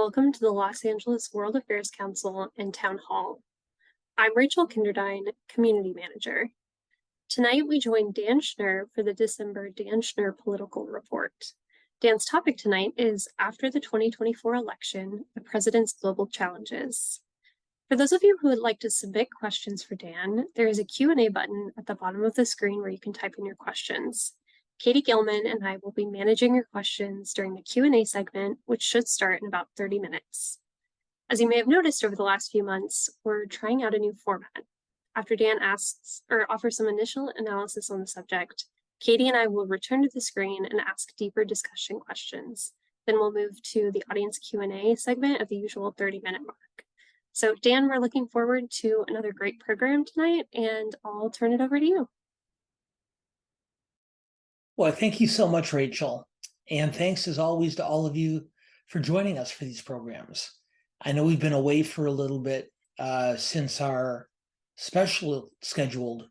welcome to the Los Angeles World Affairs Council and Town Hall. I'm Rachel Kinderdine, Community Manager. Tonight we join Dan Schnur for the December Dan Schnur Political Report. Dan's topic tonight is After the 2024 Election, the President's Global Challenges. For those of you who would like to submit questions for Dan, there is a Q&A button at the bottom of the screen where you can type in your questions. Katie Gilman and I will be managing your questions during the Q&A segment, which should start in about 30 minutes. As you may have noticed over the last few months, we're trying out a new format. After Dan offers some initial analysis on the subject, Katie and I will return to the screen and ask deeper discussion questions. Then we'll move to the audience Q&A segment at the usual 30-minute mark. So Dan, we're looking forward to another great program tonight, and I'll turn it over to you. Well, thank you so much, Rachel. And thanks as always to all of you for joining us for these programs. I know we've been away for a little bit since our special scheduled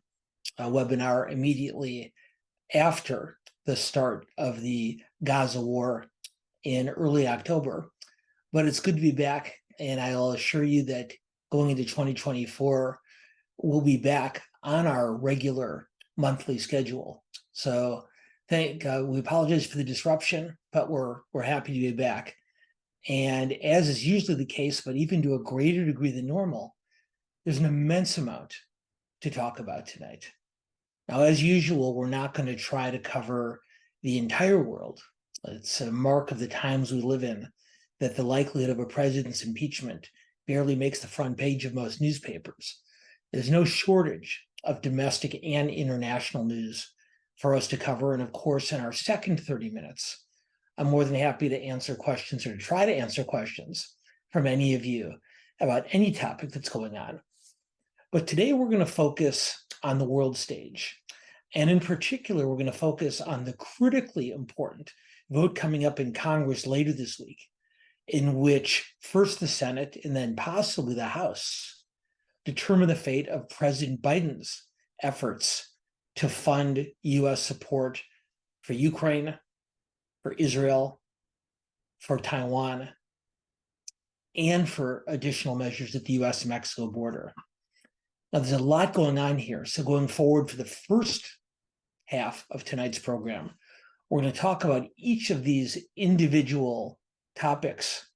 webinar immediately after the start of the Gaza war in early October. But it's good to be back, and I'll assure you that going into 2024, we'll be back on our regular monthly schedule. So we apologize for the disruption, but we're happy to be back. And as is usually the case, but even to a greater degree than normal, there's an immense amount to talk about tonight. Now, as usual, we're not going to try to cover the entire world. It's a mark of the times we live in that the likelihood of a president's impeachment barely makes the front page of most newspapers. There's no shortage of domestic and international news for us to cover. And of course, in our second 30 minutes, I'm more than happy to answer questions or to try to answer questions from any of you about any topic that's going on. But today we're going to focus on the world stage. And in particular, we're going to focus on the critically important vote coming up in Congress later this week, in which first the Senate and then possibly the House determine the fate of President Biden's efforts to fund U.S. support for Ukraine, for Israel, for Taiwan, and for additional measures at the U.S.-Mexico border. Now, there's a lot going on here. So going forward for the first half of tonight's program, we're going to talk about each of these individual topics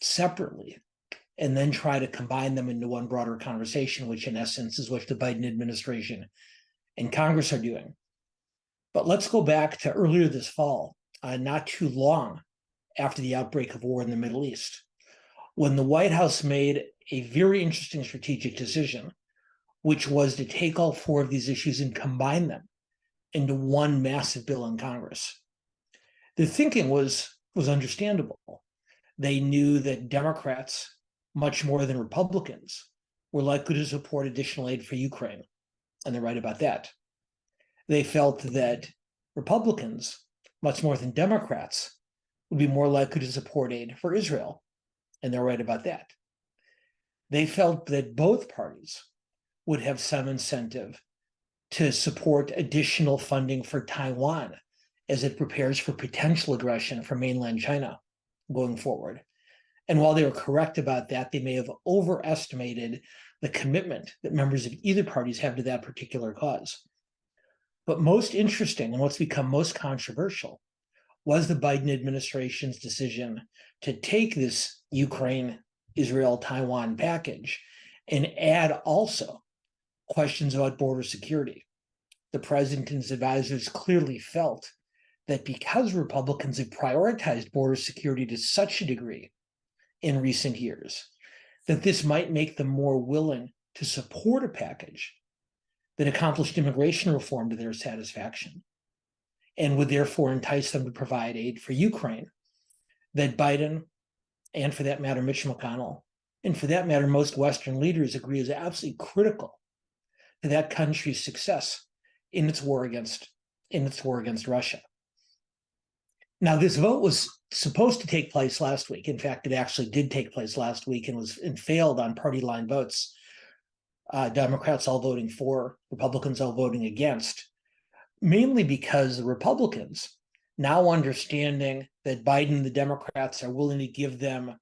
separately, and then try to combine them into one broader conversation, which in essence is what the Biden administration and Congress are doing. But let's go back to earlier this fall, not too long after the outbreak of war in the Middle East, when the White House made a very interesting strategic decision, which was to take all four of these issues and combine them into one massive bill in Congress. The thinking was understandable. They knew that Democrats, much more than Republicans, were likely to support additional aid for Ukraine. And they're right about that. They felt that Republicans, much more than Democrats, would be more likely to support aid for Israel. And they're right about that. They felt that both parties would have some incentive to support additional funding for Taiwan as it prepares for potential aggression from mainland China going forward. And while they were correct about that, they may have overestimated the commitment that members of either parties have to that particular cause. But most interesting, and what's become most controversial, was the Biden administration's decision to take this Ukraine, Israel, Taiwan package and add also questions about border security. The president and his advisors clearly felt that because Republicans have prioritized border security to such a degree in recent years, that this might make them more willing to support a package that accomplished immigration reform to their satisfaction, and would therefore entice them to provide aid for Ukraine that Biden, and for that matter, Mitch McConnell, and for that matter, most Western leaders agree is absolutely critical to that country's success in its war against Russia. Now, this vote was supposed to take place last week. In fact, it actually did take place last week and failed on party line votes. Democrats all voting for, Republicans all voting against, mainly because the Republicans, now understanding that Biden and the Democrats are willing to give them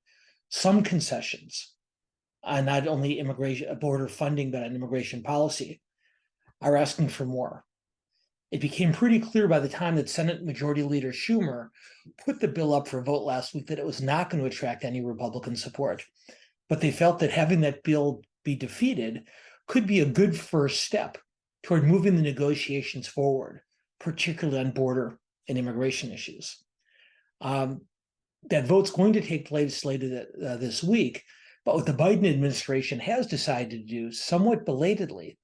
some concessions on not only immigration, border funding, but on immigration policy, are asking for more. It became pretty clear by the time that Senate Majority Leader Schumer put the bill up for a vote last week that it was not going to attract any Republican support. But they felt that having that bill be defeated could be a good first step toward moving the negotiations forward, particularly on border and immigration issues. That vote's going to take place later this week, but what the Biden administration has decided to do, somewhat belatedly,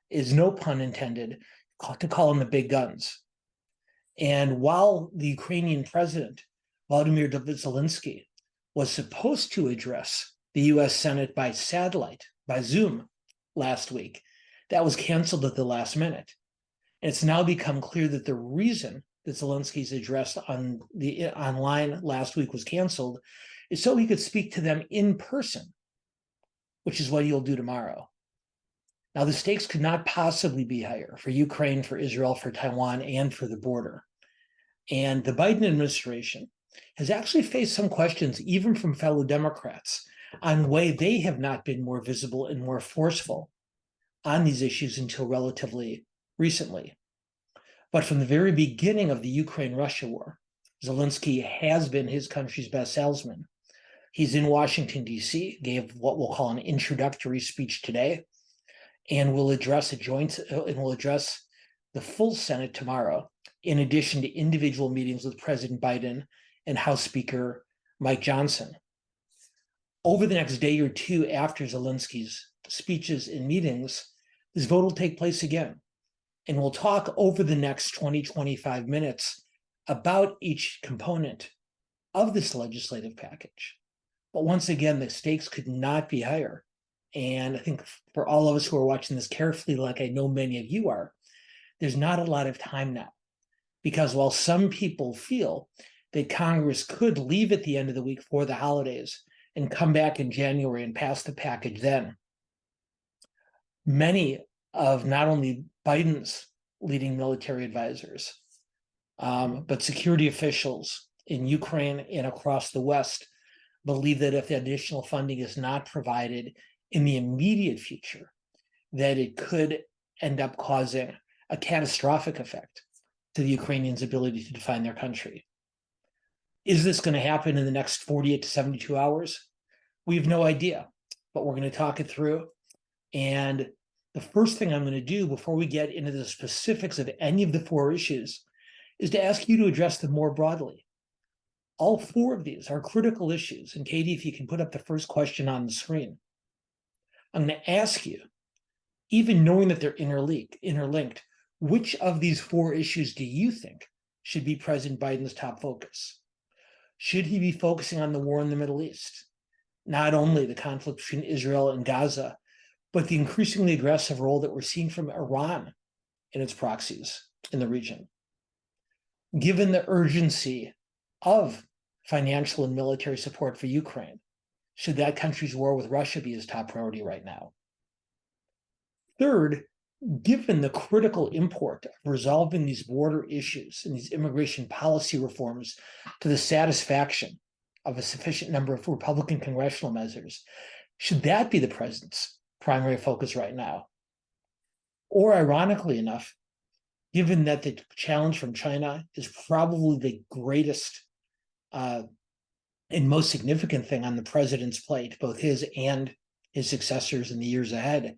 is, no pun intended, to call in the big guns. And while the Ukrainian president, Volodymyr Zelensky, was supposed to address the US Senate by satellite, by Zoom, last week, that was canceled at the last minute. And it's now become clear that the reason that Zelensky's address on the online last week was canceled is so he could speak to them in person, which is what he'll do tomorrow. Now, the stakes could not possibly be higher for Ukraine, for Israel, for Taiwan, and for the border. And the Biden administration has actually faced some questions, even from fellow Democrats, on why they have not been more visible and more forceful on these issues until relatively recently. But from the very beginning of the Ukraine-Russia war, Zelensky has been his country's best salesman. He's in Washington, D.C., gave what we'll call an introductory speech today, and will address the full Senate tomorrow, in addition to individual meetings with President Biden and House Speaker Mike Johnson. Over the next day or two after Zelensky's speeches and meetings, this vote will take place again. And we'll talk over the next 20-25 minutes about each component of this legislative package. But once again, the stakes could not be higher. And I think for all of us who are watching this carefully, like I know many of you are, there's not a lot of time now. Because while some people feel that Congress could leave at the end of the week for the holidays and come back in January and pass the package then, many of not only Biden's leading military advisors, but security officials in Ukraine and across the West believe that if the additional funding is not provided in the immediate future, that it could end up causing a catastrophic effect to the Ukrainians' ability to define their country. Is this going to happen in the next 48 to 72 hours? We have no idea, but we're going to talk it through. And the first thing I'm going to do before we get into the specifics of any of the four issues is to ask you to address them more broadly. All four of these are critical issues. And Katie, if you can put up the first question on the screen. I'm going to ask you, even knowing that they're interlinked, which of these four issues do you think should be President Biden's top focus? Should he be focusing on the war in the Middle East? Not only the conflict between Israel and Gaza, but the increasingly aggressive role that we're seeing from Iran and its proxies in the region. Given the urgency of financial and military support for Ukraine, should that country's war with Russia be his top priority right now? Third, given the critical import of resolving these border issues and these immigration policy reforms to the satisfaction of a sufficient number of Republican congressional measures, should that be the president's primary focus right now? Or ironically enough, given that the challenge from China is probably the greatest and most significant thing on the president's plate, both his and his successors in the years ahead,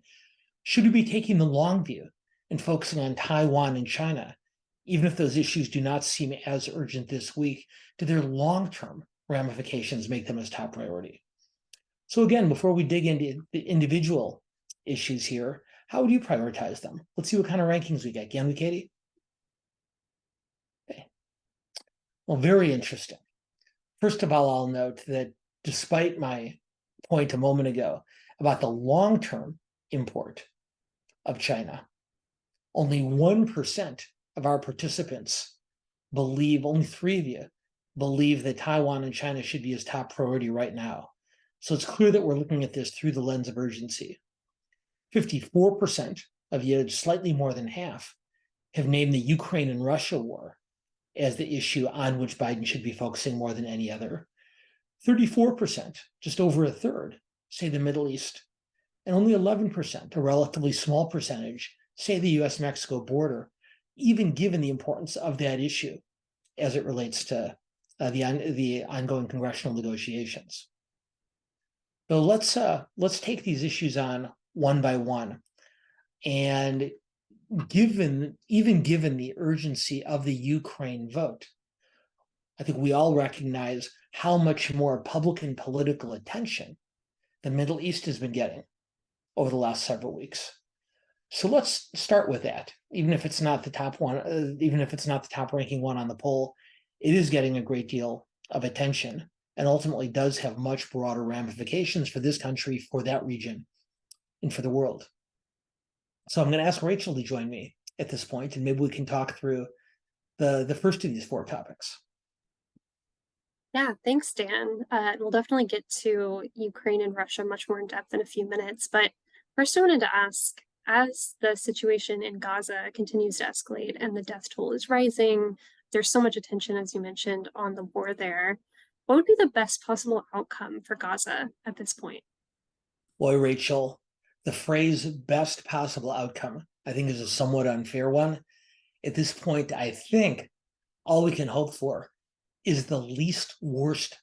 should we be taking the long view and focusing on Taiwan and China, even if those issues do not seem as urgent this week? Do their long-term ramifications make them his top priority? So again, before we dig into the individual issues here, how would you prioritize them? Let's see what kind of rankings we get. Can we, Katie? Okay. Well, very interesting. First of all, I'll note that despite my point a moment ago about the long-term import of China, only 1% of our participants believe, only 3 of you believe that Taiwan and China should be his top priority right now. So it's clear that we're looking at this through the lens of urgency. 54% of you, slightly more than half, have named the Ukraine and Russia war as the issue on which Biden should be focusing more than any other. 34%, just over a third, say the Middle East, and only 11%, a relatively small percentage, say the US-Mexico border, even given the importance of that issue as it relates to the ongoing congressional negotiations. So let's take these issues on one by one. And given the urgency of the Ukraine vote, I think we all recognize how much more public and political attention the Middle East has been getting over the last several weeks. So let's start with that. Even if it's not the top one, even if it's not the top ranking one on the poll, it is getting a great deal of attention and ultimately does have much broader ramifications for this country, for that region, and for the world. So I'm going to ask Rachel to join me at this point, and maybe we can talk through the first of these four topics. Yeah, thanks, Dan. We'll definitely get to Ukraine and Russia much more in depth in a few minutes. But first, I wanted to ask, as the situation in Gaza continues to escalate and the death toll is rising, there's so much attention, as you mentioned, on the war there. What would be the best possible outcome for Gaza at this point? Boy, Rachel, the phrase best possible outcome, I think, is a somewhat unfair one. At this point, I think all we can hope for is the least worst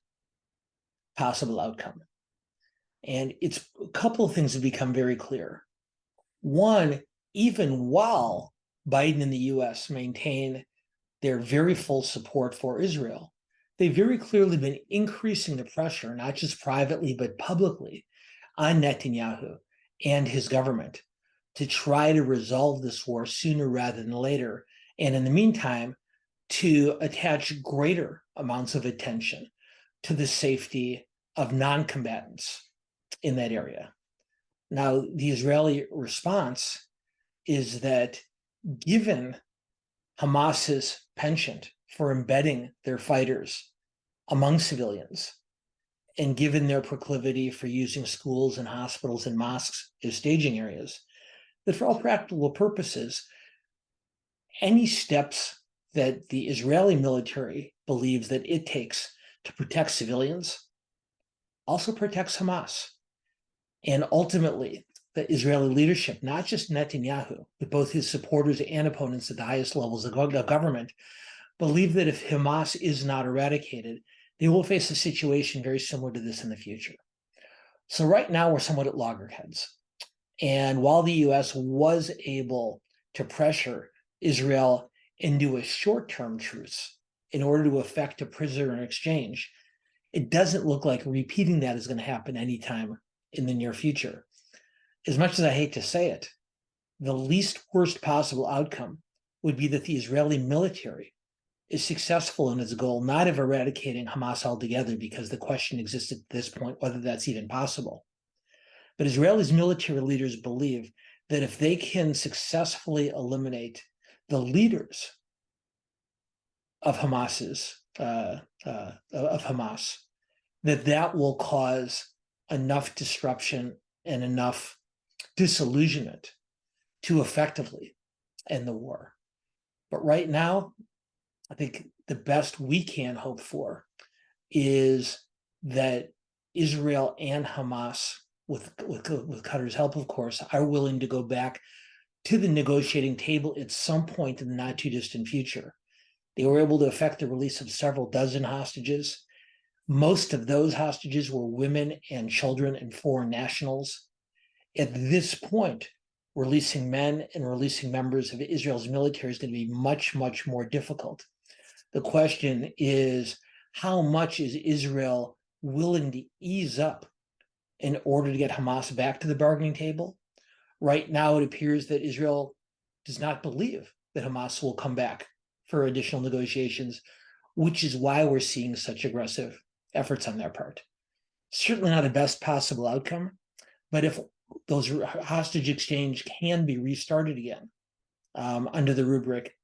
possible outcome. And it's a couple of things have become very clear. One, even while Biden and the US maintain their very full support for Israel, they've very clearly been increasing the pressure, not just privately, but publicly, on Netanyahu and his government to try to resolve this war sooner rather than later. And in the meantime, to attach greater amounts of attention to the safety of non-combatants in that area. Now, the Israeli response is that given Hamas's penchant for embedding their fighters among civilians, and given their proclivity for using schools and hospitals and mosques as staging areas, that for all practical purposes, any steps that the Israeli military believes that it takes to protect civilians also protects Hamas. And ultimately, the Israeli leadership, not just Netanyahu, but both his supporters and opponents at the highest levels of government, believe that if Hamas is not eradicated, they will face a situation very similar to this in the future. So right now, we're somewhat at loggerheads. And while the US was able to pressure Israel into a short-term truce in order to effect a prisoner exchange, it doesn't look like repeating that is going to happen anytime in the near future. As much as I hate to say it, the least worst possible outcome would be that the Israeli military is successful in its goal not of eradicating Hamas altogether, because the question exists at this point whether that's even possible. But Israel's military leaders believe that if they can successfully eliminate the leaders of Hamas, that will cause enough disruption and enough disillusionment to effectively end the war. But right now, I think the best we can hope for is that Israel and Hamas, with Qatar's help, of course, are willing to go back to the negotiating table at some point in the not too distant future. They were able to effect the release of several dozen hostages. Most of those hostages were women and children and foreign nationals. At this point, releasing men and releasing members of Israel's military is going to be much, much more difficult. The question is, how much is Israel willing to ease up in order to get Hamas back to the bargaining table? Right now, it appears that Israel does not believe that Hamas will come back for additional negotiations, which is why we're seeing such aggressive efforts on their part. Certainly not the best possible outcome, but if those hostage exchange can be restarted again under the rubric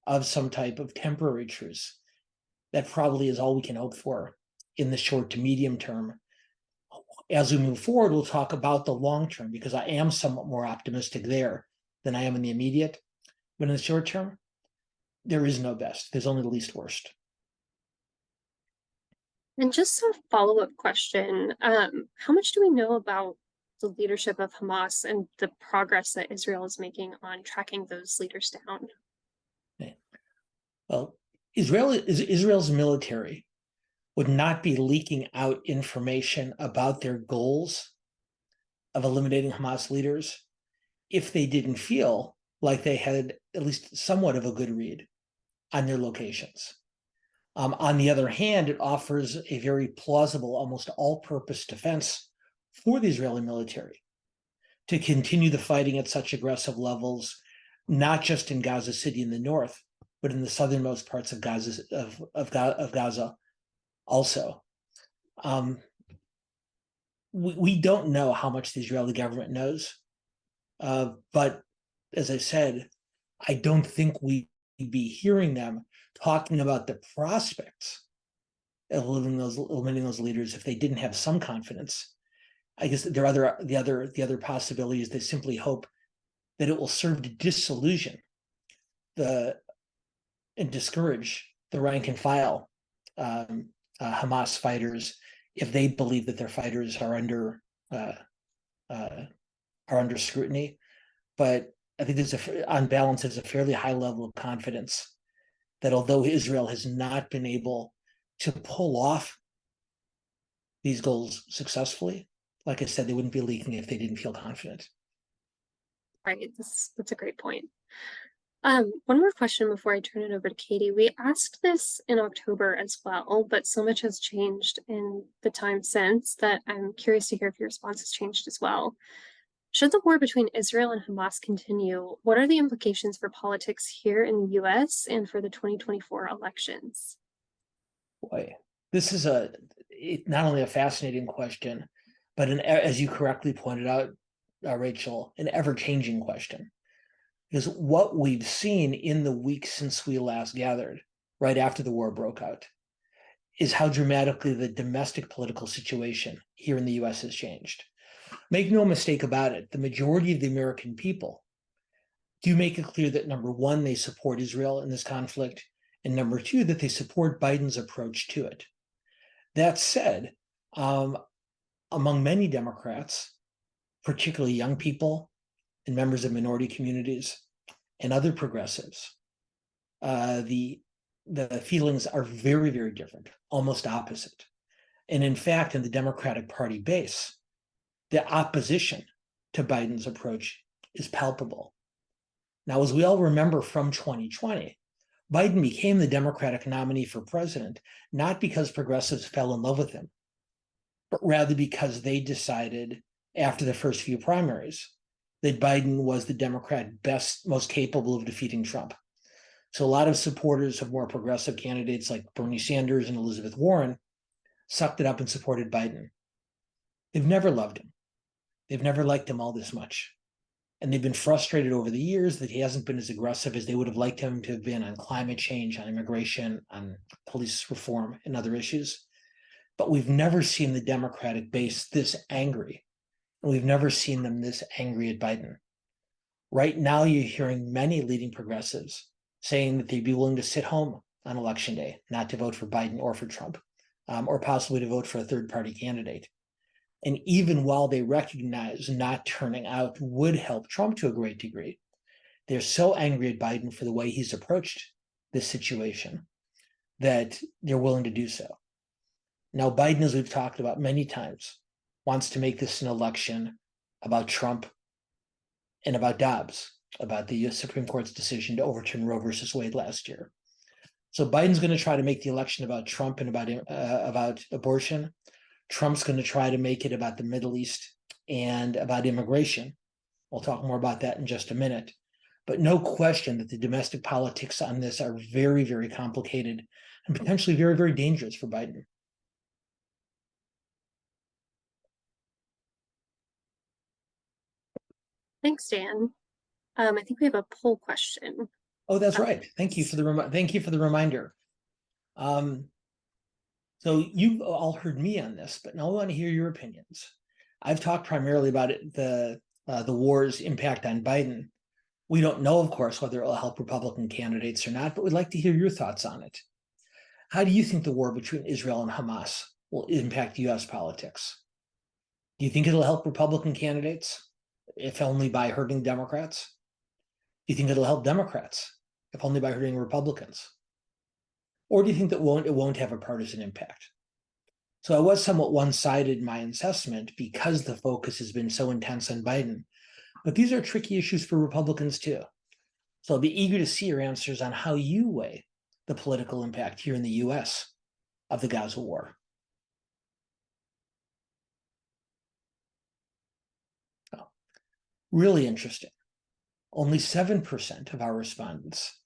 of some type of temporary truce, that probably is all we can hope for in the short to medium term. As we move forward, we'll talk about the long term, because I am somewhat more optimistic there than I am in the immediate. But in the short term, there is no best. There's only the least worst. And just a follow-up question, how much do we know about the leadership of Hamas and the progress that Israel is making on tracking those leaders down? Okay. Well, Israel's military would not be leaking out information about their goals of eliminating Hamas leaders if they didn't feel like they had at least somewhat of a good read on their locations. On the other hand, it offers a very plausible, almost all-purpose defense for the Israeli military to continue the fighting at such aggressive levels, not just in Gaza City in the north, but in the southernmost parts of Gaza also. We don't know how much the Israeli government knows, but as I said, I don't think we'd be hearing them talking about the prospects of eliminating those leaders if they didn't have some confidence. I guess the other possibility is they simply hope that it will serve to disillusion and discourage the rank and file Hamas fighters if they believe that their fighters are under scrutiny. But I think on balance, there's a fairly high level of confidence that although Israel has not been able to pull off these goals successfully, like I said, they wouldn't be leaking if they didn't feel confident. Right, that's a great point. One more question before I turn it over to Katie. We asked this in October as well, but so much has changed in the time since that I'm curious to hear if your response has changed as well. Should the war between Israel and Hamas continue, what are the implications for politics here in the US and for the 2024 elections? Boy, this is not only a fascinating question, but as you correctly pointed out, Rachel, an ever-changing question. Because what we've seen in the weeks since we last gathered, right after the war broke out, is how dramatically the domestic political situation here in the US has changed. Make no mistake about it, the majority of the American people do make it clear that, number one, they support Israel in this conflict, and number two, that they support Biden's approach to it. That said, among many Democrats, particularly young people and members of minority communities and other progressives, the feelings are very, very different, almost opposite. And in fact, in the Democratic Party base, the opposition to Biden's approach is palpable. Now, as we all remember from 2020, Biden became the Democratic nominee for president, not because progressives fell in love with him, but rather because they decided after the first few primaries that Biden was the Democrat most capable of defeating Trump. So a lot of supporters of more progressive candidates like Bernie Sanders and Elizabeth Warren sucked it up and supported Biden. They've never loved him. They've never liked him all this much. And they've been frustrated over the years that he hasn't been as aggressive as they would have liked him to have been on climate change, on immigration, on police reform, and other issues. But we've never seen the Democratic base this angry. And we've never seen them this angry at Biden. Right now, you're hearing many leading progressives saying that they'd be willing to sit home on election day, not to vote for Biden or for Trump, or possibly to vote for a third-party candidate. And even while they recognize not turning out would help Trump to a great degree, they're so angry at Biden for the way he's approached this situation that they're willing to do so. Now, Biden, as we've talked about many times, wants to make this an election about Trump and about Dobbs, about the US Supreme Court's decision to overturn Roe versus Wade last year. So Biden's going to try to make the election about Trump and about abortion. Trump's going to try to make it about the Middle East and about immigration. We'll talk more about that in just a minute. But no question that the domestic politics on this are very, very complicated and potentially very, very dangerous for Biden. Thanks, Dan. I think we have a poll question. Oh, that's right. Thank you for the reminder. So you've all heard me on this, but now I want to hear your opinions. I've talked primarily about the war's impact on Biden, We don't know, of course, whether it will help Republican candidates or not, but we'd like to hear your thoughts on it. How do you think the war between Israel and Hamas will impact U.S. politics? Do you think it'll help Republican candidates, if only by hurting Democrats? Do you think it'll help Democrats, if only by hurting Republicans? Or do you think that it won't have a partisan impact? So I was somewhat one-sided in my assessment because the focus has been so intense on Biden. But these are tricky issues for Republicans too. So I'll be eager to see your answers on how you weigh the political impact here in the US of the Gaza war. Oh, really interesting. Only 7% of our respondents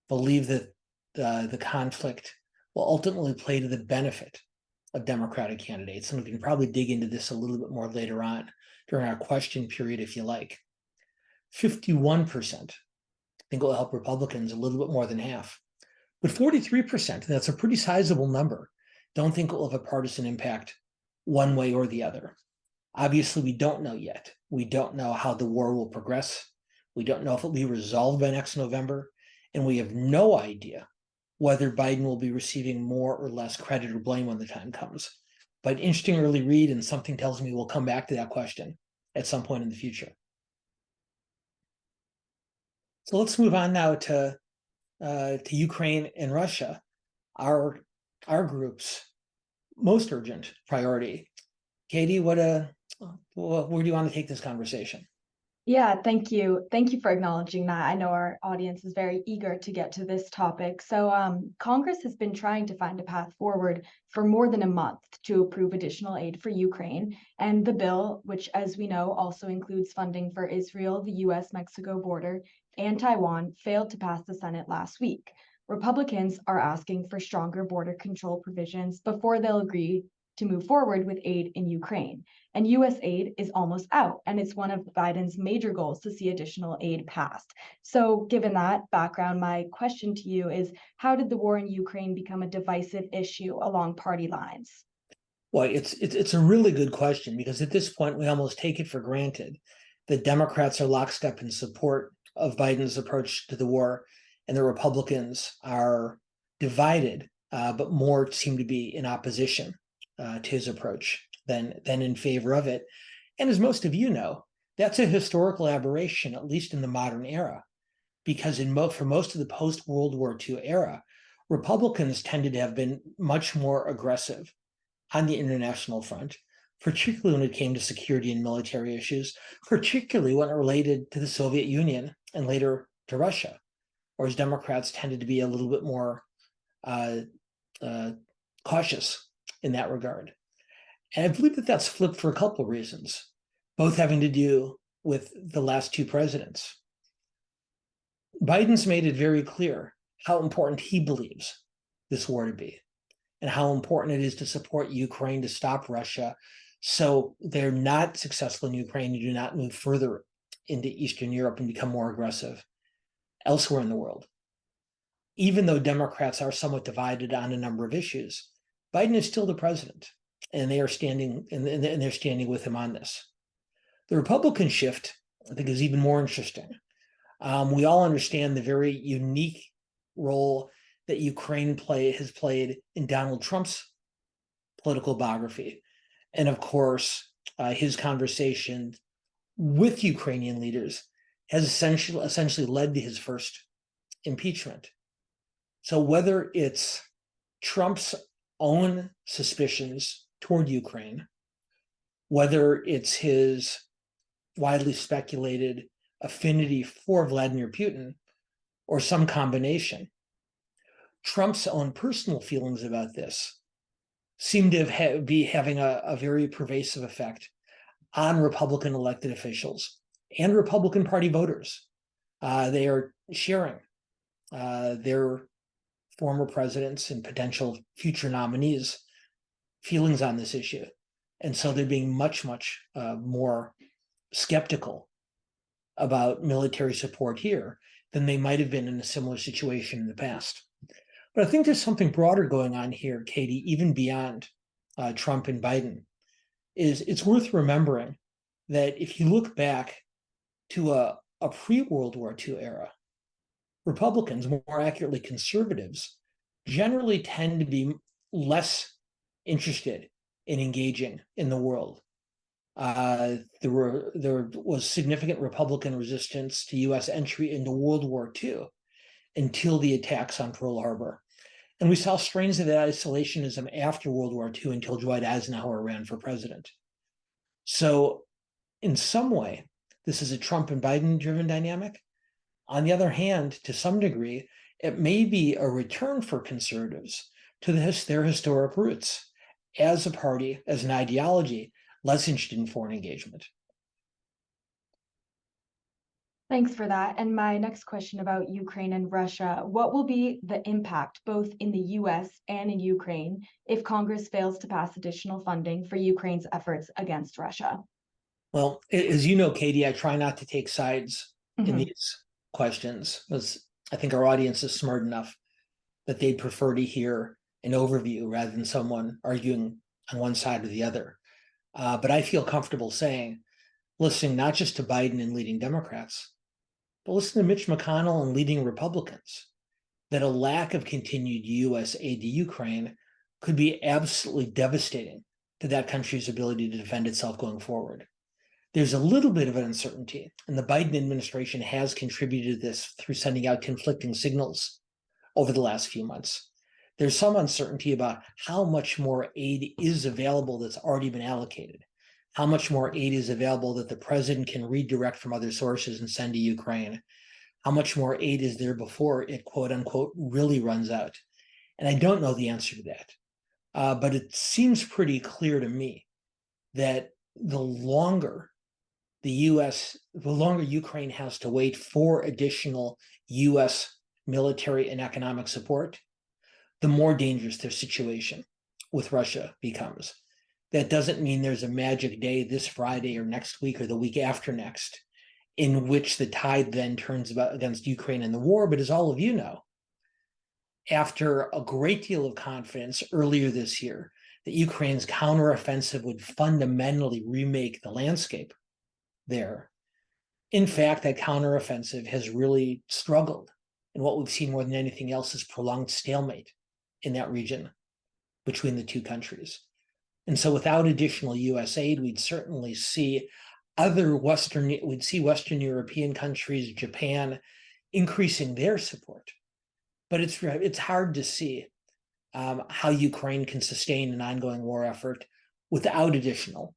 believe that the conflict will ultimately play to the benefit of Democratic candidates. And we can probably dig into this a little bit more later on during our question period, if you like. 51% think it will help Republicans, a little bit more than half. But 43%, and that's a pretty sizable number, don't think it will have a partisan impact one way or the other. Obviously, we don't know yet. We don't know how the war will progress. We don't know if it will be resolved by next November. And we have no idea whether Biden will be receiving more or less credit or blame when the time comes. But interesting early read, and something tells me we'll come back to that question at some point in the future. So let's move on now to Ukraine and Russia, our group's most urgent priority. Katie, where do you want to take this conversation? Yeah, thank you. Thank you for acknowledging that. I know our audience is very eager to get to this topic. So Congress has been trying to find a path forward for more than a month to approve additional aid for Ukraine. And the bill, which, as we know, also includes funding for Israel, the US-Mexico border, and Taiwan, failed to pass the Senate last week. Republicans are asking for stronger border control provisions before they'll agree to move forward with aid in Ukraine. And US aid is almost out, and it's one of Biden's major goals to see additional aid passed. So given that background, my question to you is, how did the war in Ukraine become a divisive issue along party lines? Well, it's a really good question, because at this point, we almost take it for granted that Democrats are lockstep in support of Biden's approach to the war, and the Republicans are divided, but more seem to be in opposition to his approach than in favor of it. And as most of you know, that's a historical aberration, at least in the modern era, because for most of the post-World War II era, Republicans tended to have been much more aggressive on the international front, particularly when it came to security and military issues, particularly when it related to the Soviet Union and later to Russia, whereas Democrats tended to be a little bit more cautious in that regard. And I believe that that's flipped for a couple of reasons, both having to do with the last two presidents. Biden's made it very clear how important he believes this war to be, and how important it is to support Ukraine to stop Russia, so they're not successful in Ukraine and do not move further into Eastern Europe and become more aggressive elsewhere in the world. Even though Democrats are somewhat divided on a number of issues, Biden is still the president, and they are standing and they're standing with him on this. The Republican shift, I think, is even more interesting. We all understand the very unique role that Ukraine has played in Donald Trump's political biography, and of course, his conversation with Ukrainian leaders has essentially led to his first impeachment. So whether it's Trump's own suspicions toward Ukraine, whether it's his widely speculated affinity for Vladimir Putin, or some combination, Trump's own personal feelings about this seem to be having a very pervasive effect on Republican elected officials and Republican Party voters. They are sharing their former presidents and potential future nominees' feelings on this issue. And so they're being much more skeptical about military support here than they might have been in a similar situation in the past. But I think there's something broader going on here, Katie, even beyond Trump and Biden. It's worth remembering that if you look back to a a pre-World War II era, Republicans, more accurately conservatives, generally tend to be less interested in engaging in the world. There was significant Republican resistance to U.S. entry into World War II until the attacks on Pearl Harbor. And we saw strains of that isolationism after World War II until Dwight Eisenhower ran for president. So in some way, this is a Trump and Biden-driven dynamic. On the other hand, to some degree, it may be a return for conservatives to their historic roots as a party, as an ideology, less interested in foreign engagement. Thanks for that. And my next question about Ukraine and Russia, what will be the impact both in the US and in Ukraine if Congress fails to pass additional funding for Ukraine's efforts against Russia? Well, as you know, Katie, I try not to take sides in Mhm. these questions, because I think our audience is smart enough that they'd prefer to hear an overview rather than someone arguing on one side or the other. But I feel comfortable saying, listening not just to Biden and leading Democrats, but listen to Mitch McConnell and leading Republicans, that a lack of continued U.S. aid to Ukraine could be absolutely devastating to that country's ability to defend itself going forward. There's a little bit of an uncertainty, and the Biden administration has contributed to this through sending out conflicting signals over the last few months. There's some uncertainty about how much more aid is available that's already been allocated, how much more aid is available that the president can redirect from other sources and send to Ukraine, how much more aid is there before it, quote unquote, really runs out. And I don't know the answer to that. But it seems pretty clear to me that the longer Ukraine has to wait for additional US military and economic support, the more dangerous their situation with Russia becomes. That doesn't mean there's a magic day this Friday or next week or the week after next in which the tide then turns against Ukraine in the war. But as all of you know, after a great deal of confidence earlier this year that Ukraine's counteroffensive would fundamentally remake the landscape there, in fact, that counteroffensive has really struggled. And what we've seen more than anything else is prolonged stalemate in that region between the two countries. And so without additional US aid, we'd certainly see Western European countries, Japan, increasing their support. But it's hard to see how Ukraine can sustain an ongoing war effort without additional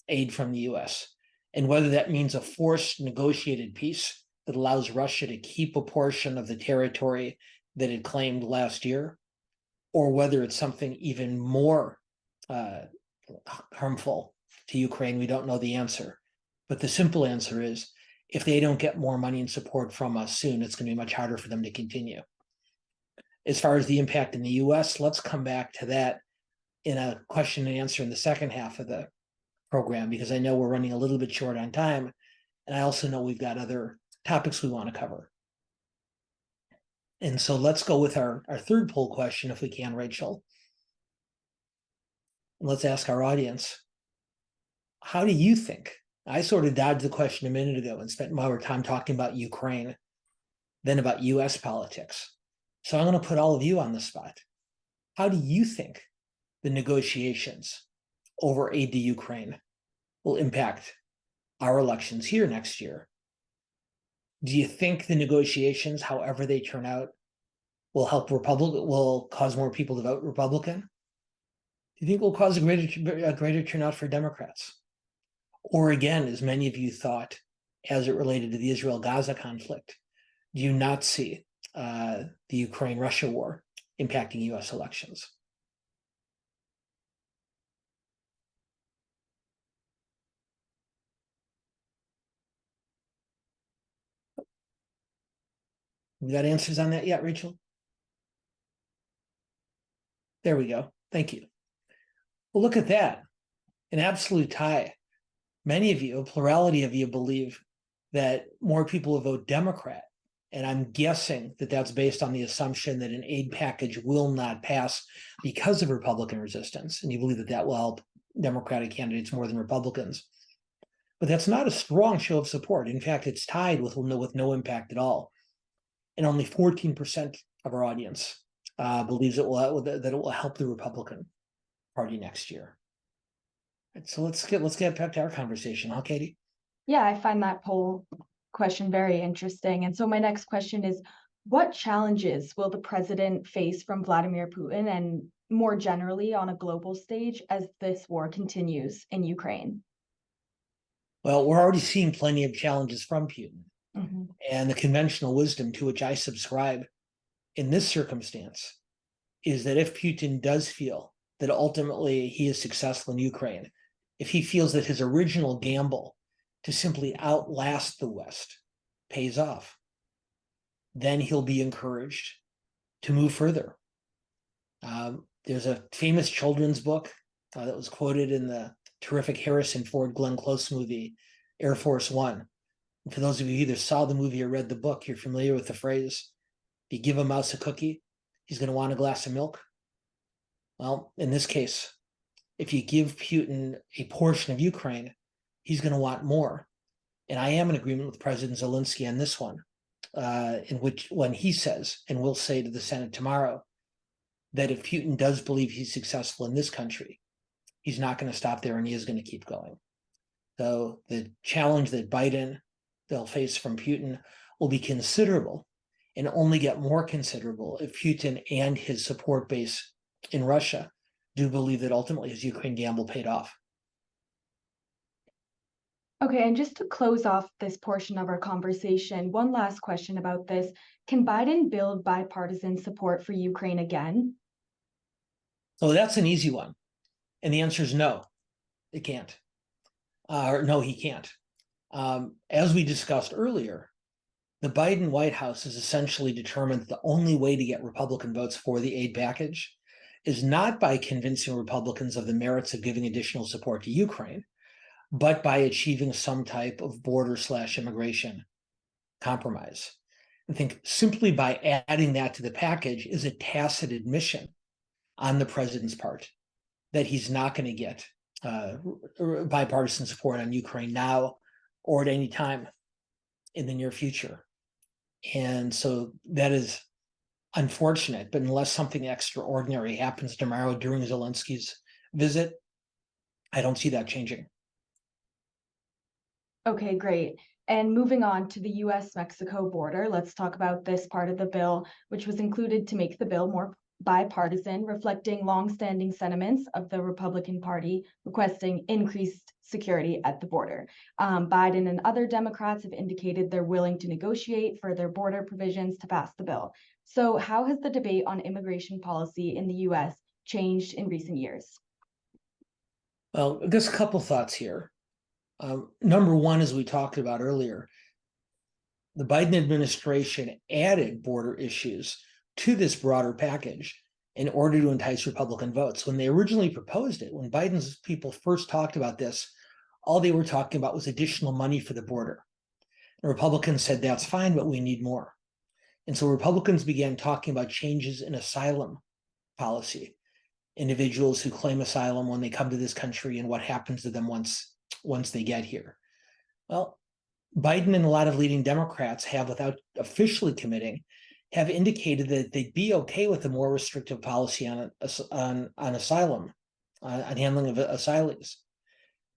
aid from the US. And whether that means a forced negotiated peace that allows Russia to keep a portion of the territory that it claimed last year, or whether it's something even more harmful to Ukraine, we don't know the answer. But the simple answer is, if they don't get more money and support from us soon, it's going to be much harder for them to continue. As far as the impact in the US, let's come back to that in a question and answer in the second half of the program, because I know we're running a little bit short on time, and I also know we've got other topics we want to cover. And so let's go with our third poll question, if we can, Rachel. Let's ask our audience, how do you think? I sort of dodged the question a minute ago and spent more time talking about Ukraine than about US politics. So I'm going to put all of you on the spot. How do you think the negotiations over aid to Ukraine will impact our elections here next year? Do you think the negotiations, however they turn out, will cause more people to vote Republican? Do you think it will cause a greater turnout for Democrats? Or again, as many of you thought, as it related to the Israel-Gaza conflict, do you not see the Ukraine-Russia war impacting US elections? We got answers on that yet, Rachel? There we go. Thank you. Well, look at that. An absolute tie. Many of you, a plurality of you, believe that more people will vote Democrat. And I'm guessing that that's based on the assumption that an aid package will not pass because of Republican resistance. And you believe that that will help Democratic candidates more than Republicans. But that's not a strong show of support. In fact, it's tied with no impact at all. And only 14% of our audience believes that it will help the Republican Party next year. So let's get back to our conversation, huh, Katie? Yeah, I find that poll question very interesting. And so my next question is, what challenges will the president face from Vladimir Putin and more generally on a global stage as this war continues in Ukraine? Well, we're already seeing plenty of challenges from Putin. Mm-hmm. And the conventional wisdom to which I subscribe in this circumstance is that if Putin does feel that ultimately he is successful in Ukraine, if he feels that his original gamble to simply outlast the West pays off, then he'll be encouraged to move further. There's a famous children's book that was quoted in the terrific Harrison Ford Glenn Close movie, Air Force One. And for those of you who either saw the movie or read the book, you're familiar with the phrase, if you give a mouse a cookie, he's going to want a glass of milk. Well, in this case, if you give Putin a portion of Ukraine, he's going to want more. And I am in agreement with President Zelensky on this one, in which when he says, and will say to the Senate tomorrow, that if Putin does believe he's successful in this country, he's not going to stop there and he is going to keep going. So the challenge that they'll face from Putin will be considerable and only get more considerable if Putin and his support base in Russia do believe that ultimately his Ukraine gamble paid off. Okay, and just to close off this portion of our conversation, one last question about this. Can Biden build bipartisan support for Ukraine again? So that's an easy one. And the answer is no, it can't. Or no, he can't. As we discussed earlier, the Biden White House has essentially determined that the only way to get Republican votes for the aid package is not by convincing Republicans of the merits of giving additional support to Ukraine, but by achieving some type of border/immigration compromise. I think simply by adding that to the package is a tacit admission on the president's part that he's not going to get bipartisan support on Ukraine now or at any time in the near future. And so that is unfortunate, but unless something extraordinary happens tomorrow during Zelensky's visit, I don't see that changing. Okay, great. And moving on to the US-Mexico border, let's talk about this part of the bill, which was included to make the bill more bipartisan, reflecting longstanding sentiments of the Republican Party requesting increased security at the border. Biden and other Democrats have indicated they're willing to negotiate further border provisions to pass the bill. So how has the debate on immigration policy in the US changed in recent years? Well, just a couple thoughts here. Number one, as we talked about earlier, the Biden administration added border issues to this broader package in order to entice Republican votes. When they originally proposed it, when Biden's people first talked about this, all they were talking about was additional money for the border. And Republicans said, that's fine, but we need more. And so Republicans began talking about changes in asylum policy, individuals who claim asylum when they come to this country and what happens to them once they get here. Well, Biden and a lot of leading Democrats have, without officially committing, have indicated that they'd be okay with a more restrictive policy on asylum, on handling of asylees.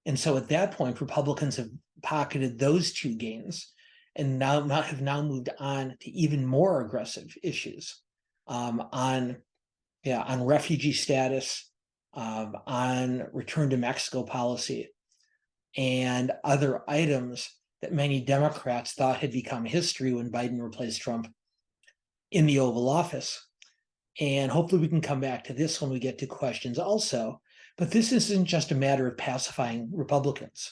And so at that point, Republicans have pocketed those two gains and have now moved on to even more aggressive issues on refugee status, on return to Mexico policy, and other items that many Democrats thought had become history when Biden replaced Trump in the Oval Office. And hopefully we can come back to this when we get to questions also. But this isn't just a matter of pacifying Republicans.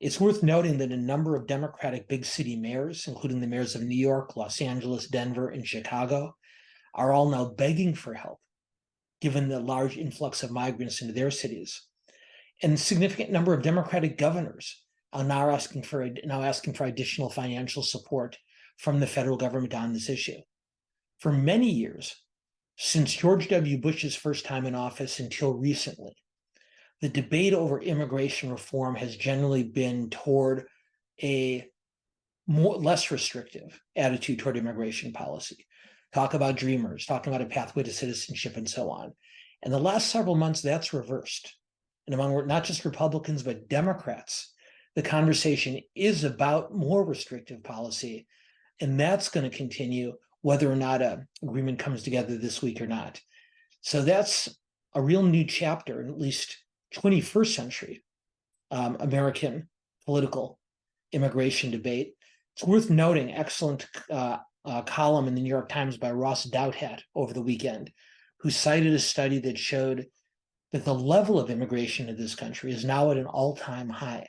It's worth noting that a number of Democratic big city mayors, including the mayors of New York, Los Angeles, Denver, and Chicago, are all now begging for help, given the large influx of migrants into their cities. And a significant number of Democratic governors are now asking for additional financial support from the federal government on this issue. For many years, since George W. Bush's first time in office until recently, the debate over immigration reform has generally been toward a less restrictive attitude toward immigration policy. Talk about dreamers, talking about a pathway to citizenship and so on. In the last several months, that's reversed. And among not just Republicans, but Democrats, the conversation is about more restrictive policy. And that's going to continue whether or not an agreement comes together this week or not. So that's a real new chapter in at least 21st century American political immigration debate. It's worth noting, excellent column in the New York Times by Ross Douthat over the weekend, who cited a study that showed that the level of immigration in this country is now at an all-time high.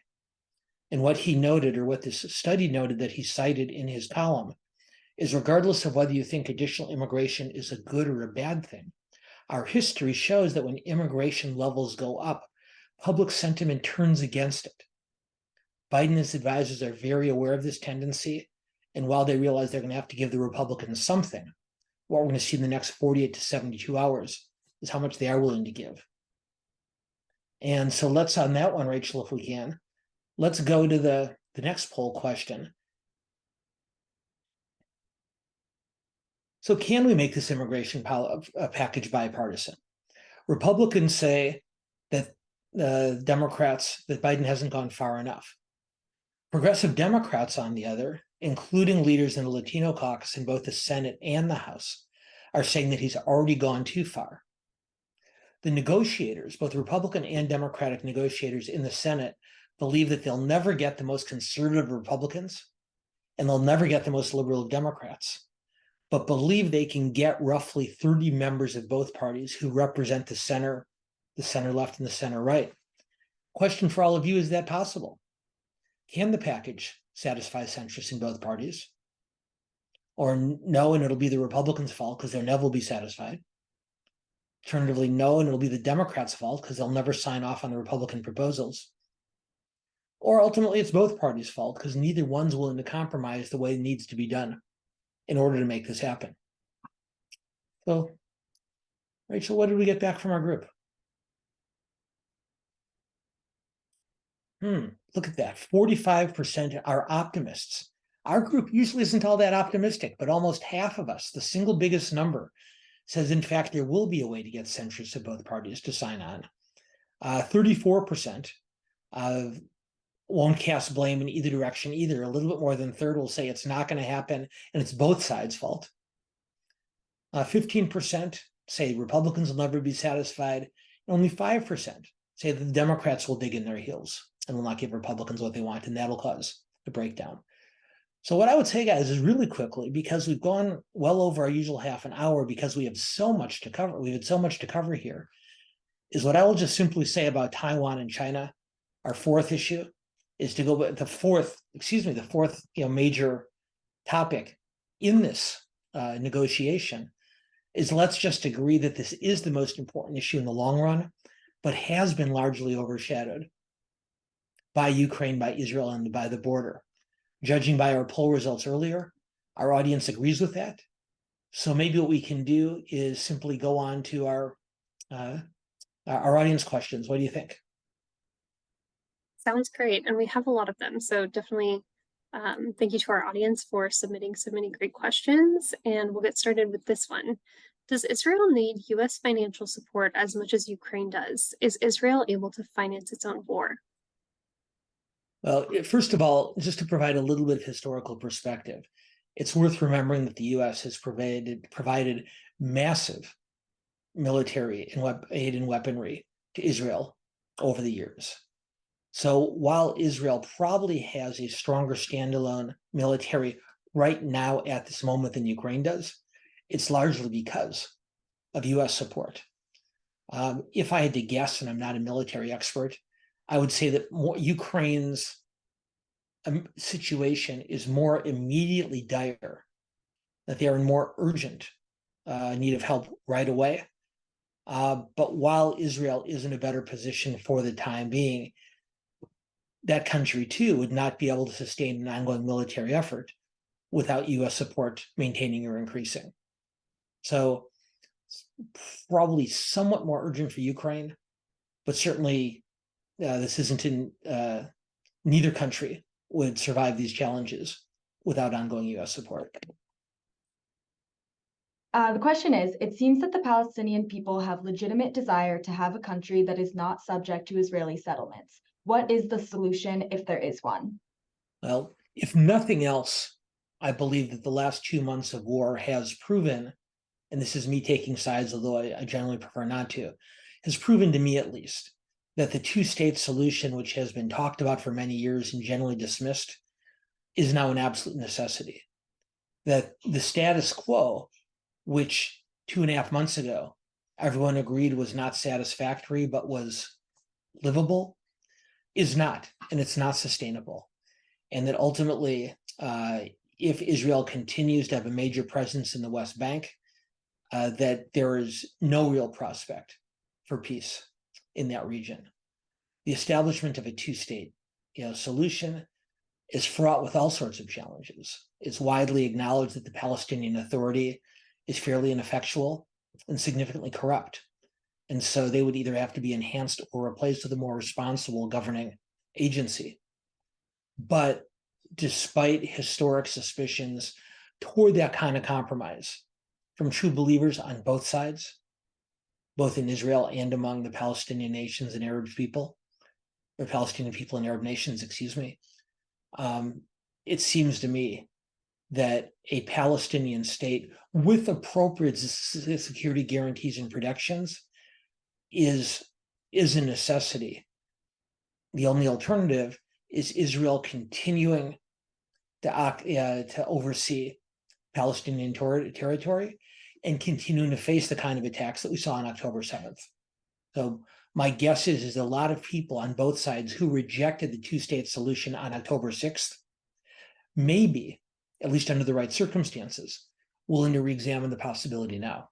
And what he noted, or what this study noted that he cited in his column, is regardless of whether you think additional immigration is a good or a bad thing, our history shows that when immigration levels go up, public sentiment turns against it. Biden and his advisors are very aware of this tendency, and while they realize they're going to have to give the Republicans something, what we're going to see in the next 48 to 72 hours is how much they are willing to give. And so let's, on that one, Rachel, if we can, let's go to the next poll question. So can we make this immigration package bipartisan? Republicans say that Democrats, that Biden hasn't gone far enough. Progressive Democrats, on the other, including leaders in the Latino caucus in both the Senate and the House, are saying that he's already gone too far. The negotiators, both Republican and Democratic negotiators in the Senate, believe that they'll never get the most conservative Republicans and they'll never get the most liberal Democrats, but believe they can get roughly 30 members of both parties who represent the center left and the center right. Question for all of you, is that possible? Can the package satisfy centrists in both parties? Or no, and it'll be the Republicans' fault because they'll never be satisfied. Alternatively, no, and it'll be the Democrats' fault because they'll never sign off on the Republican proposals. Or ultimately, it's both parties' fault because neither one's willing to compromise the way it needs to be done in order to make this happen. So, Rachel, what did we get back from our group? Look at that. 45% are optimists. Our group usually isn't all that optimistic, but almost half of us, the single biggest number, says, in fact, there will be a way to get centrists of both parties to sign on. 34% won't cast blame in either direction either. A little bit more than a third will say it's not going to happen and it's both sides' fault. 15% say Republicans will never be satisfied. And only 5% say that the Democrats will dig in their heels and will not give Republicans what they want, and that'll cause the breakdown. So what I would say, guys, is really quickly, because we've gone well over our usual half an hour because we have so much to cover, we had so much to cover here, is what I will just simply say about Taiwan and China. Our fourth issue is to go, the fourth major topic in this negotiation is, let's just agree that this is the most important issue in the long run, but has been largely overshadowed by Ukraine, by Israel, and by the border. Judging by our poll results earlier, our audience agrees with that. So maybe what we can do is simply go on to our audience questions. What do you think? Sounds great. And we have a lot of them. So definitely thank you to our audience for submitting so many great questions. And we'll get started with this one. Does Israel need U.S. financial support as much as Ukraine does? Is Israel able to finance its own war? Well, first of all, just to provide a little bit of historical perspective, it's worth remembering that the U.S. has provided massive military and aid and weaponry to Israel over the years. So while Israel probably has a stronger standalone military right now at this moment than Ukraine does, it's largely because of U.S. support. If I had to guess, and I'm not a military expert, I would say that Ukraine's situation is more immediately dire, that they are in more urgent need of help right away. But while Israel is in a better position for the time being, that country too would not be able to sustain an ongoing military effort without U.S. support maintaining or increasing. So probably somewhat more urgent for Ukraine, but certainly this isn't in neither country would survive these challenges without ongoing U.S. support. The question is, it seems that the Palestinian people have legitimate desire to have a country that is not subject to Israeli settlements. What is the solution if there is one? Well, if nothing else, I believe that the last 2 months of war has proven, and this is me taking sides, although I generally prefer not to, has proven to me at least that the two-state solution, which has been talked about for many years and generally dismissed, is now an absolute necessity. That the status quo, which 2.5 months ago everyone agreed was not satisfactory but was livable, is not, and it's not sustainable. And that ultimately, if Israel continues to have a major presence in the West Bank, that there is no real prospect for peace in that region. The establishment of a two-state solution is fraught with all sorts of challenges. It's widely acknowledged that the Palestinian Authority is fairly ineffectual and significantly corrupt. And so they would either have to be enhanced or replaced with a more responsible governing agency. But despite historic suspicions toward that kind of compromise from true believers on both sides, both in Israel and among the Palestinian nations and Arab people, or Palestinian people and Arab nations, it seems to me that a Palestinian state with appropriate security guarantees and protections is a necessity. The only alternative is Israel continuing to oversee Palestinian territory and continuing to face the kind of attacks that we saw on October 7th. So my guess is a lot of people on both sides who rejected the two-state solution on October 6th, maybe, at least under the right circumstances, willing to re-examine the possibility now.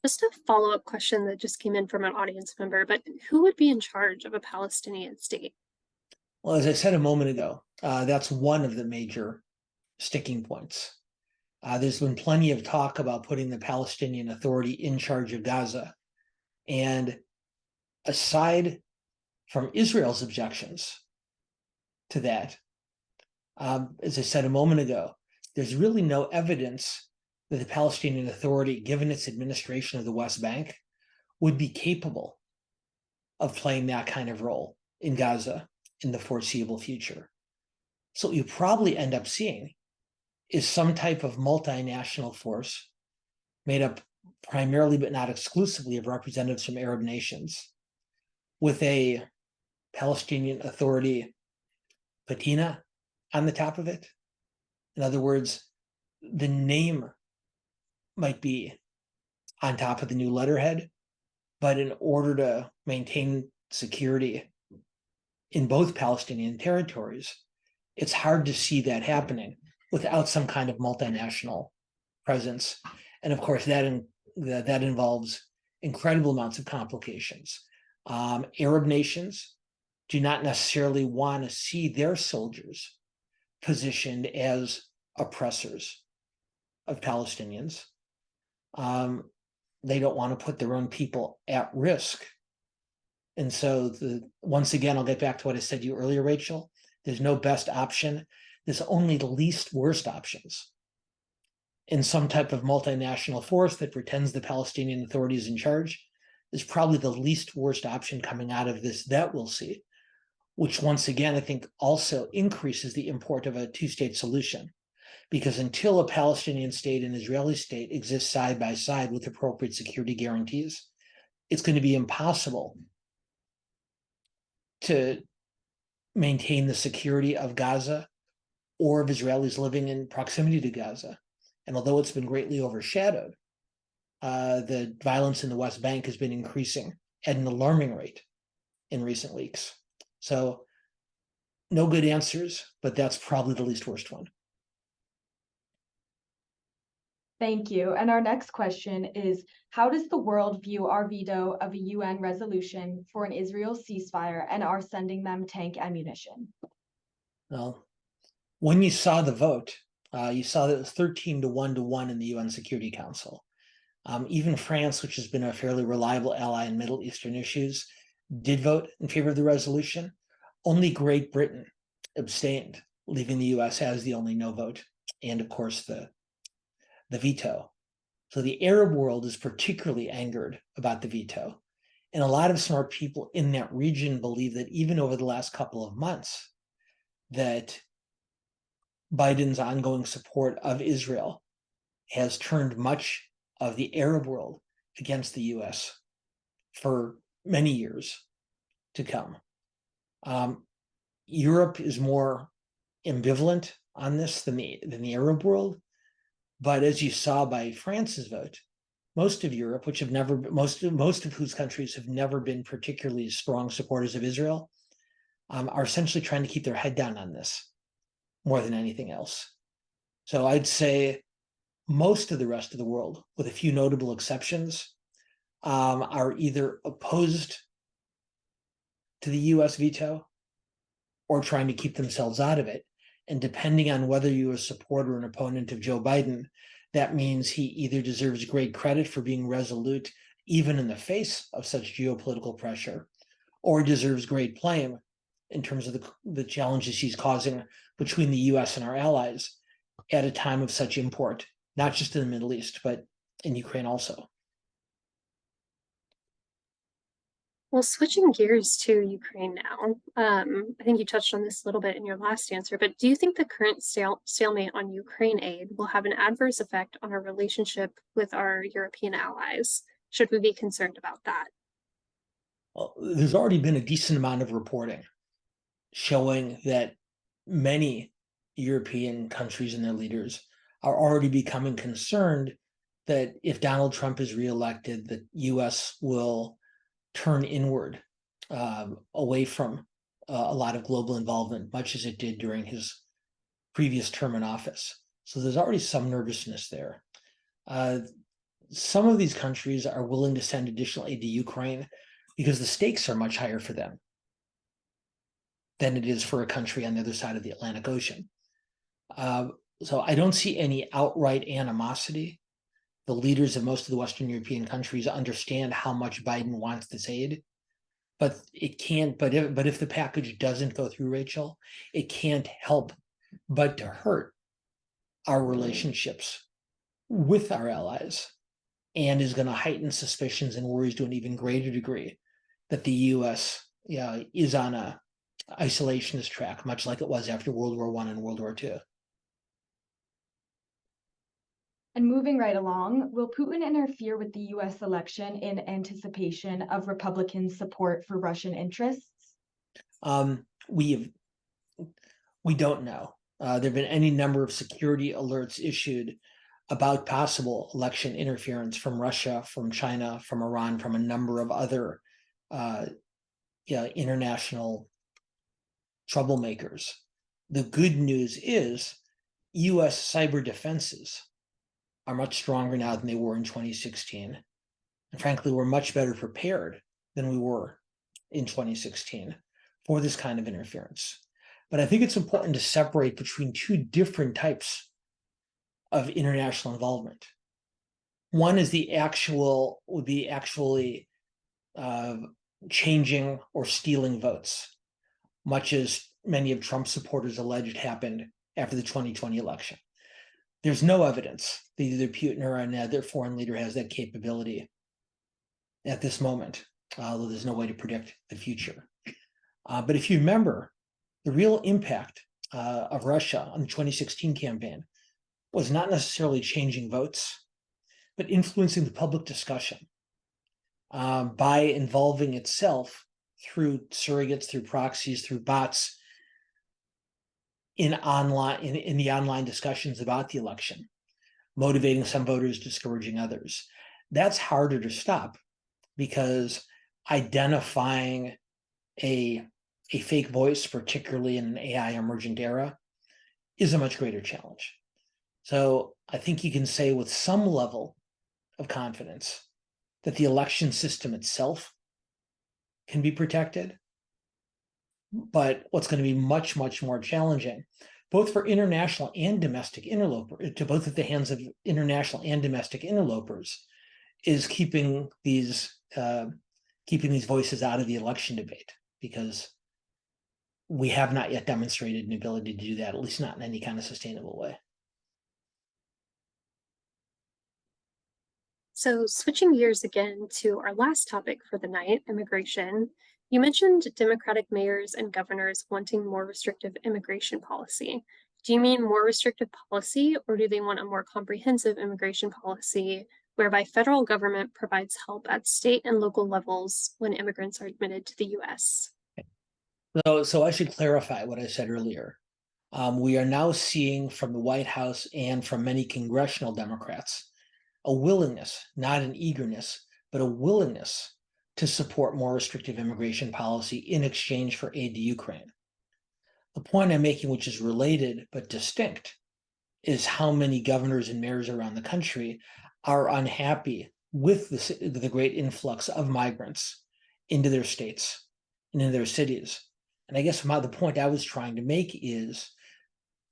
Just a follow-up question that just came in from an audience member, but who would be in charge of a Palestinian state? Well, as I said a moment ago, that's one of the major sticking points. There's been plenty of talk about putting the Palestinian Authority in charge of Gaza. And aside from Israel's objections to that, as I said a moment ago, there's really no evidence that the Palestinian Authority, given its administration of the West Bank, would be capable of playing that kind of role in Gaza in the foreseeable future. So what you probably end up seeing is some type of multinational force made up primarily but not exclusively of representatives from Arab nations, with a Palestinian Authority patina on the top of it. In other words, the name might be on top of the new letterhead, but in order to maintain security in both Palestinian territories, it's hard to see that happening without some kind of multinational presence. And of course, that involves incredible amounts of complications. Arab nations do not necessarily want to see their soldiers positioned as oppressors of Palestinians. They don't want to put their own people at risk. And so once again, I'll get back to what I said to you earlier, Rachel. There's no best option. There's only the least worst options. In some type of multinational force that pretends the Palestinian Authority is in charge is probably the least worst option coming out of this that we'll see, which once again, I think also increases the import of a two-state solution. Because until a Palestinian state and Israeli state exist side by side with appropriate security guarantees, it's going to be impossible to maintain the security of Gaza or of Israelis living in proximity to Gaza. And although it's been greatly overshadowed, the violence in the West Bank has been increasing at an alarming rate in recent weeks. So no good answers, but that's probably the least worst one. Thank you. And our next question is, how does the world view our veto of a UN resolution for an Israel ceasefire and our sending them tank ammunition? Well, when you saw the vote, you saw that it was 13 to 1 in the UN Security Council. Even France, which has been a fairly reliable ally in Middle Eastern issues, did vote in favor of the resolution. Only Great Britain abstained, leaving the US as the only no vote, and of course the veto. So the Arab world is particularly angered about the veto. And a lot of smart people in that region believe that even over the last couple of months, that Biden's ongoing support of Israel has turned much of the Arab world against the US for many years to come. Europe is more ambivalent on this than the Arab world. But as you saw by France's vote, most of Europe, which have never, most of whose countries have never been particularly strong supporters of Israel, are essentially trying to keep their head down on this more than anything else. So I'd say most of the rest of the world, with a few notable exceptions, are either opposed to the US veto or trying to keep themselves out of it. And depending on whether you're a supporter or an opponent of Joe Biden, that means he either deserves great credit for being resolute, even in the face of such geopolitical pressure, or deserves great blame in terms of the challenges he's causing between the US and our allies at a time of such import, not just in the Middle East, but in Ukraine also. Well, switching gears to Ukraine now, I think you touched on this a little bit in your last answer, but do you think the current stalemate on Ukraine aid will have an adverse effect on our relationship with our European allies? Should we be concerned about that? Well, there's already been a decent amount of reporting showing that many European countries and their leaders are already becoming concerned that if Donald Trump is reelected, the US will turn inward, away from a lot of global involvement, much as it did during his previous term in office. So there's already some nervousness there. Some of these countries are willing to send additional aid to Ukraine because the stakes are much higher for them than it is for a country on the other side of the Atlantic Ocean. So I don't see any outright animosity. The leaders of most of the Western European countries understand how much Biden wants this aid, but it can't. But if the package doesn't go through, Rachel, it can't help but to hurt our relationships with our allies, and is going to heighten suspicions and worries to an even greater degree that the U.S. is on a isolationist track, much like it was after World War I and World War II. And moving right along, will Putin interfere with the US election in anticipation of Republican support for Russian interests? We don't know. There have been any number of security alerts issued about possible election interference from Russia, from China, from Iran, from a number of other international troublemakers. The good news is US cyber defenses are much stronger now than they were in 2016. And frankly, we're much better prepared than we were in 2016 for this kind of interference. But I think it's important to separate between two different types of international involvement. One is actually changing or stealing votes, much as many of Trump's supporters alleged happened after the 2020 election. There's no evidence that either Putin or another foreign leader has that capability at this moment, although there's no way to predict the future. But if you remember, the real impact of Russia on the 2016 campaign was not necessarily changing votes, but influencing the public discussion by involving itself through surrogates, through proxies, through bots, in the online discussions about the election, motivating some voters, discouraging others. That's harder to stop because identifying a fake voice, particularly in an AI emergent era, is a much greater challenge. So I think you can say with some level of confidence that the election system itself can be protected. But what's going to be much, much more challenging, both for international and domestic interlopers, to both at the hands of international and domestic interlopers, is keeping these voices out of the election debate, because we have not yet demonstrated an ability to do that, at least not in any kind of sustainable way. So switching gears again to our last topic for the night, immigration, you mentioned Democratic mayors and governors wanting more restrictive immigration policy. Do you mean more restrictive policy, or do they want a more comprehensive immigration policy whereby federal government provides help at state and local levels when immigrants are admitted to the U.S.? So I should clarify what I said earlier. We are now seeing from the White House and from many congressional Democrats a willingness, not an eagerness, but a willingness to support more restrictive immigration policy in exchange for aid to Ukraine. The point I'm making, which is related but distinct, is how many governors and mayors around the country are unhappy with the great influx of migrants into their states and into their cities. And I guess the point I was trying to make is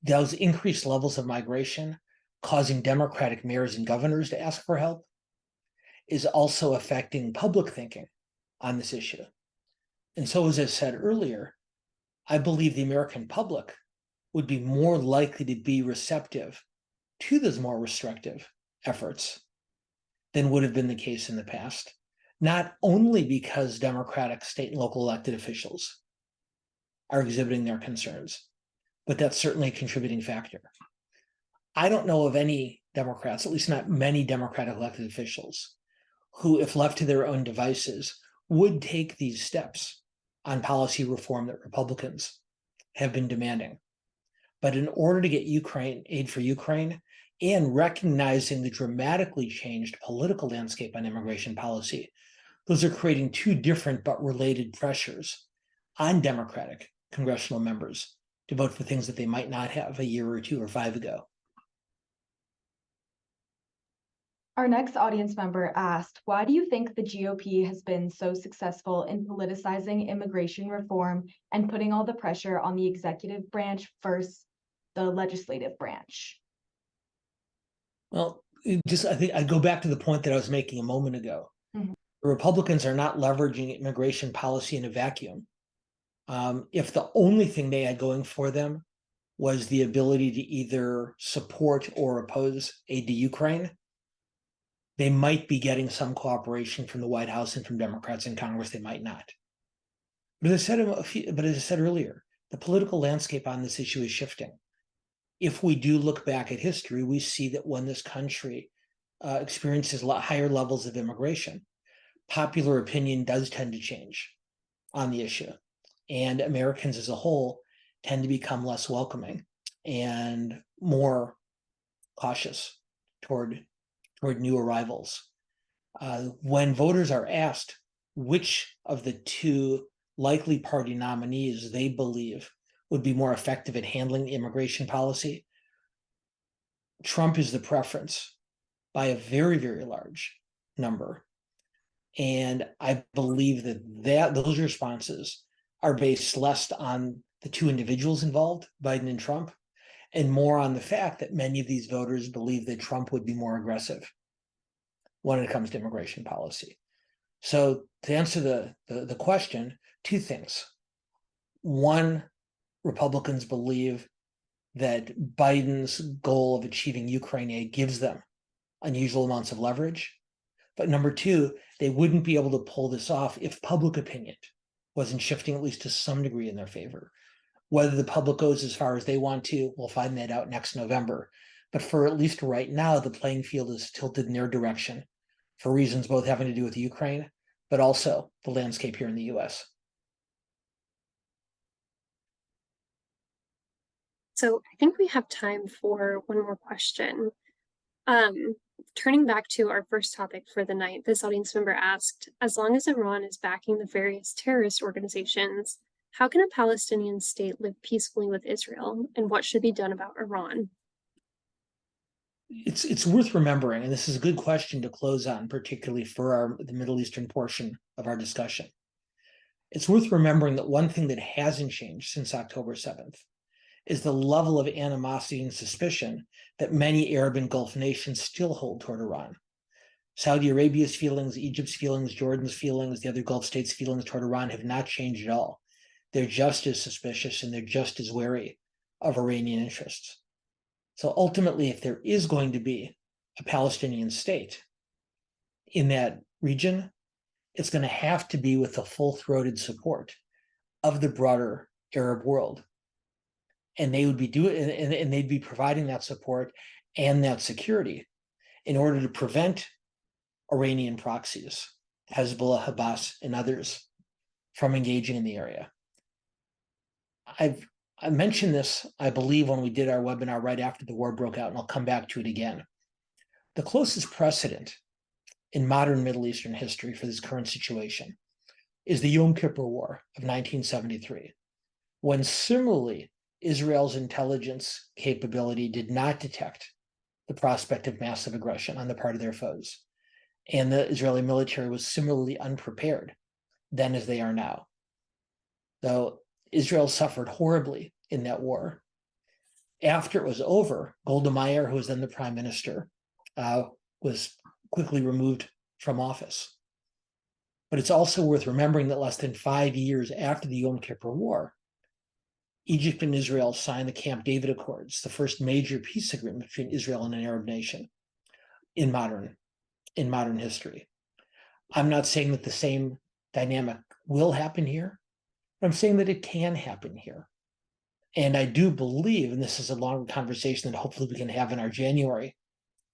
those increased levels of migration causing Democratic mayors and governors to ask for help is also affecting public thinking on this issue. And so, as I said earlier, I believe the American public would be more likely to be receptive to those more restrictive efforts than would have been the case in the past, not only because Democratic state and local elected officials are exhibiting their concerns, but that's certainly a contributing factor. I don't know of any Democrats, at least not many Democratic elected officials, who, if left to their own devices, would take these steps on policy reform that Republicans have been demanding. But in order to get aid for Ukraine, and recognizing the dramatically changed political landscape on immigration policy, those are creating two different but related pressures on Democratic congressional members to vote for things that they might not have a year or 2 or 5 ago. Our next audience member asked, why do you think the GOP has been so successful in politicizing immigration reform and putting all the pressure on the executive branch versus the legislative branch? Well, I think I go back to the point that I was making a moment ago. Mhm. The Republicans are not leveraging immigration policy in a vacuum. If the only thing they had going for them was the ability to either support or oppose aid to Ukraine, they might be getting some cooperation from the White House and from Democrats in Congress. They might not. But as I said earlier, the political landscape on this issue is shifting. If we do look back at history, we see that when this country experiences a lot higher levels of immigration, popular opinion does tend to change on the issue. And Americans as a whole tend to become less welcoming and more cautious toward new arrivals. When voters are asked which of the two likely party nominees they believe would be more effective at handling immigration policy, Trump is the preference by a very, very large number. And I believe that those responses are based less on the two individuals involved, Biden and Trump, and more on the fact that many of these voters believe that Trump would be more aggressive when it comes to immigration policy. So to answer the question, two things. One, Republicans believe that Biden's goal of achieving Ukraine aid gives them unusual amounts of leverage. But number two, they wouldn't be able to pull this off if public opinion wasn't shifting at least to some degree in their favor. Whether the public goes as far as they want to, we'll find that out next November. But for at least right now, the playing field is tilted in their direction for reasons both having to do with Ukraine, but also the landscape here in the US. So I think we have time for one more question. Turning back to our first topic for the night, this audience member asked, as long as Iran is backing the various terrorist organizations, how can a Palestinian state live peacefully with Israel, and what should be done about Iran? It's worth remembering, and this is a good question to close on, particularly for the Middle Eastern portion of our discussion. It's worth remembering that one thing that hasn't changed since October 7th is the level of animosity and suspicion that many Arab and Gulf nations still hold toward Iran. Saudi Arabia's feelings, Egypt's feelings, Jordan's feelings, the other Gulf states' feelings toward Iran have not changed at all. They're just as suspicious and they're just as wary of Iranian interests. So ultimately, if there is going to be a Palestinian state in that region, it's going to have to be with the full-throated support of the broader Arab world. And they would be and they'd be providing that support and that security in order to prevent Iranian proxies, Hezbollah, Hamas, and others from engaging in the area. I mentioned this, I believe, when we did our webinar right after the war broke out, and I'll come back to it again. The closest precedent in modern Middle Eastern history for this current situation is the Yom Kippur War of 1973, when similarly Israel's intelligence capability did not detect the prospect of massive aggression on the part of their foes. And the Israeli military was similarly unprepared then as they are now. Though Israel suffered horribly in that war. After it was over, Golda Meir, who was then the prime minister, was quickly removed from office. But it's also worth remembering that less than 5 years after the Yom Kippur War, Egypt and Israel signed the Camp David Accords, the first major peace agreement between Israel and an Arab nation in modern history. I'm not saying that the same dynamic will happen here, but I'm saying that it can happen here. And I do believe, and this is a longer conversation that hopefully we can have in our January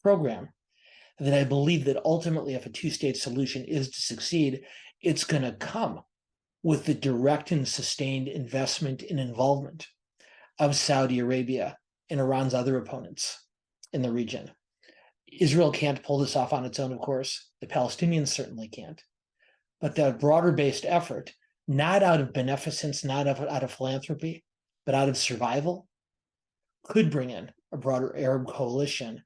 program, that I believe that ultimately if a two-state solution is to succeed, it's going to come with the direct and sustained investment and involvement of Saudi Arabia and Iran's other opponents in the region. Israel can't pull this off on its own, of course. The Palestinians certainly can't. But that broader-based effort, not out of beneficence, not out of philanthropy, but out of survival, could bring in a broader Arab coalition,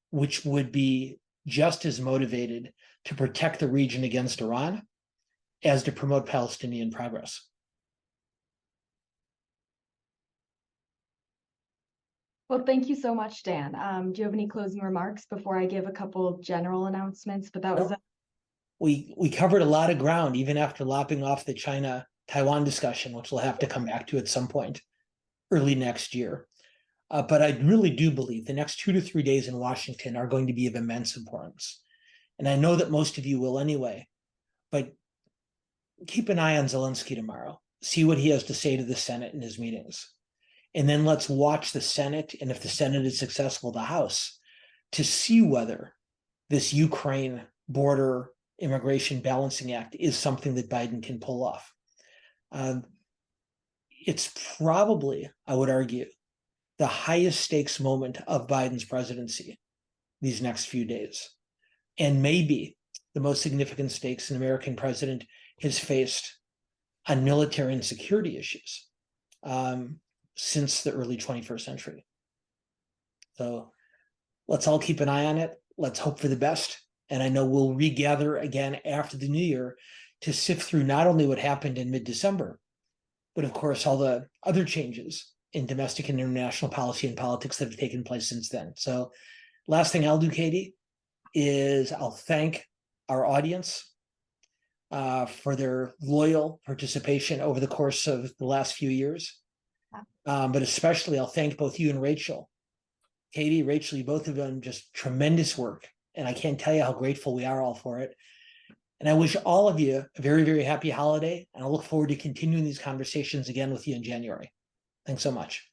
which would be just as motivated to protect the region against Iran as to promote Palestinian progress. Well, thank you so much, Dan. Do you have any closing remarks before I give a couple of general announcements? But that was we covered a lot of ground, even after lopping off the China-Taiwan discussion, which we'll have to come back to at some point early next year. But I really do believe the next 2 to 3 days in Washington are going to be of immense importance. And I know that most of you will anyway, but keep an eye on Zelensky tomorrow. See what he has to say to the Senate in his meetings. And then let's watch the Senate, and if the Senate is successful, the House, to see whether this Ukraine border immigration balancing act is something that Biden can pull off. It's probably, I would argue, the highest stakes moment of Biden's presidency these next few days, and maybe the most significant stakes an American president has faced on military and security issues since the early 21st century. So let's all keep an eye on it. Let's hope for the best. And I know we'll regather again after the new year to sift through not only what happened in mid-December, but of course, all the other changes in domestic and international policy and politics that have taken place since then. So last thing I'll do, Katie, is I'll thank our audience for their loyal participation over the course of the last few years. But especially I'll thank both you and Rachel. Katie, Rachel, you both have done just tremendous work. And I can't tell you how grateful we are all for it. And I wish all of you a very, very happy holiday. And I look forward to continuing these conversations again with you in January. Thanks so much.